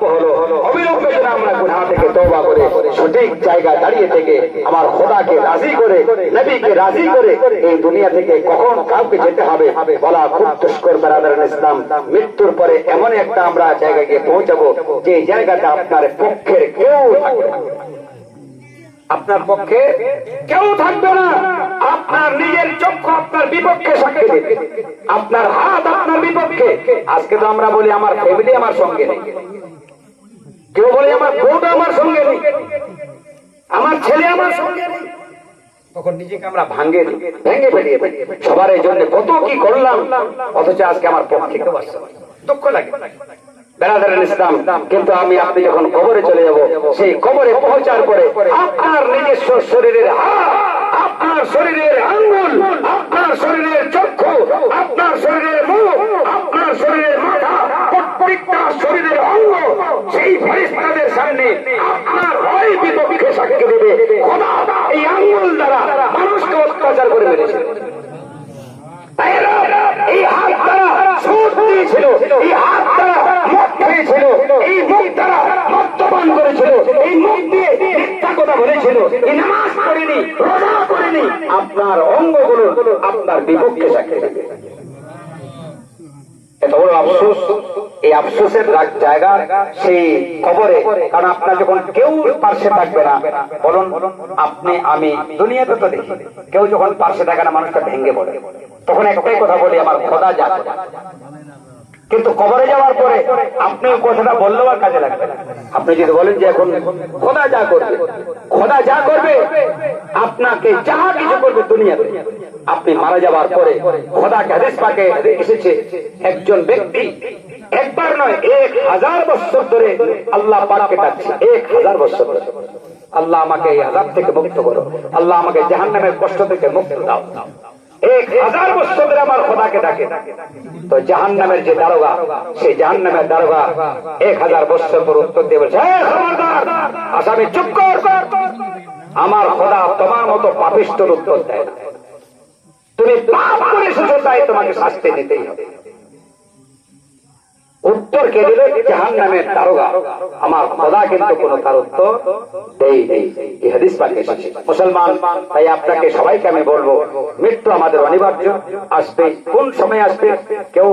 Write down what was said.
কর্তব্য হলো অবিলম্বে যেন আমরা গুনাহ থেকে তওবা করে সঠিক জায়গা দাঁড়িয়ে থেকে আমার খোদাকে রাজি করে নবীকে রাজি করে এই দুনিয়া থেকে কখন কাউকে যেতে হবে বলা খুব দুষ্কর বেরাদারান ইসলাম। মৃত্যুর পরে এমন একটা আমরা জায়গায় গিয়ে পৌঁছাবো যে জায়গাটা আপনার পক্ষের কেউ থাকবে না, আপনার পক্ষে কেউ থাকবে না। আপনার নিজের চক্ষু আপনার বিপক্ষে সাক্ষী দেবে, আপনার হাত আপনার বিপক্ষে। আজকে তো আমরা বলি আমার ফ্যামিলি আমার সঙ্গে নেই, কেউ বলে আমার বউটা আমার সঙ্গে নেই, আমার ছেলে আমার সঙ্গে নেই। তখন নিজেকে আমরা ভেঙে ফেলিয়ে সবার এই জন্য কত কি করলাম, অথচ আজকে আমার পক্ষে কেউ আসছে, দুঃখ লাগে বেরাদারান ইসলাম। কিন্তু আমি আপনি যখন কবরে চলে যাব, সেই কবরে পৌঁছার পরে আপনার নিজস্ব শরীরের হাত, আপনার শরীরের আঙ্গুল, আপনার শরীরের চক্ষু, আপনার শরীরের মুখ, আপনার শরীরের মাথা, প্রত্যেকটা শরীরের অঙ্গ সেই ফেরেশতাদের সামনে আপনার হয় বিপক্ষে সাক্ষী দেবে। খোদা এই আঙ্গুল দ্বারা মানুষকে অত্যাচার করে মেরেছে, এই হাত দ্বারা সুদ দিয়েছিল, এই হাত দ্বারা মদ খেয়েছিল, এই মুখ দ্বারা মদ্যপান করেছিল, এই মুখ দিয়ে মিথ্যা কথা বলেছিল, এই নামাজ পড়েনি, রোজা করেনি। আপনার অঙ্গগুলো আপনার বিপক্ষে সাক্ষী দেবে। এত বড় আফসোস, এই আফসোসের জায়গা সেই কবরে। কারণ আপনার যখন কেউ পার্শ্বে থাকবে না, বলুন আপনি আমি দুনিয়াতে তো দেখি কেউ যখন পার্শ্বে থাকে না মানুষটা ভেঙে পড়ে, তখন একটাই কথা বলি আমার খোদা যা করে। কিন্তু কবরে যাওয়ার পরে আপনি কথাটা বললেও আর কাজে লাগবে না। আপনি যদি বলেন যে এখন খোদা যা করবে, খোদা যা করবে আপনাকে যা কিছু করবে দুনিয়াতে, আপনি মারা যাওয়ার পরে খোদাকে হাদিস পাকে এসেছে একজন ব্যক্তি একবার নয় 1000 বছর ধরে আল্লাহ পাককে ডাকছে, 1000 বছর ধরে, আল্লাহ আমাকে এই আযাব থেকে মুক্ত করো, আল্লাহ আমাকে জাহান্নামের কষ্ট থেকে মুক্ত দাও। 1000 বছর ধরে আমার খোদাকে ডাকে। তো জাহান্নামের যে দারোগা, সেই জাহান্নামের দারোগা 1000 বছর পর উত্তর দিয়ে বলছে, খবরদার আসামি চুপ কর, আমার খোদা তোমার মতো পাপিষ্ঠর উত্তর দেয় না, তুমি পাপ করে এসেছো তাই তোমাকে শাস্তি নিতেই হবে। উত্তর কে দিল? জাহান্নামের দারোগা। আমার খোদা কিন্তু কোনো তার উত্তর দেই নেই। এই হাদিস পাকে এসেছে। মুসলমান তাই আপনাকে সবাইকে আমি বলবো, মৃত্যু আমাদের অনিবার্য, আসবে। কোন সময় আসবে কেউ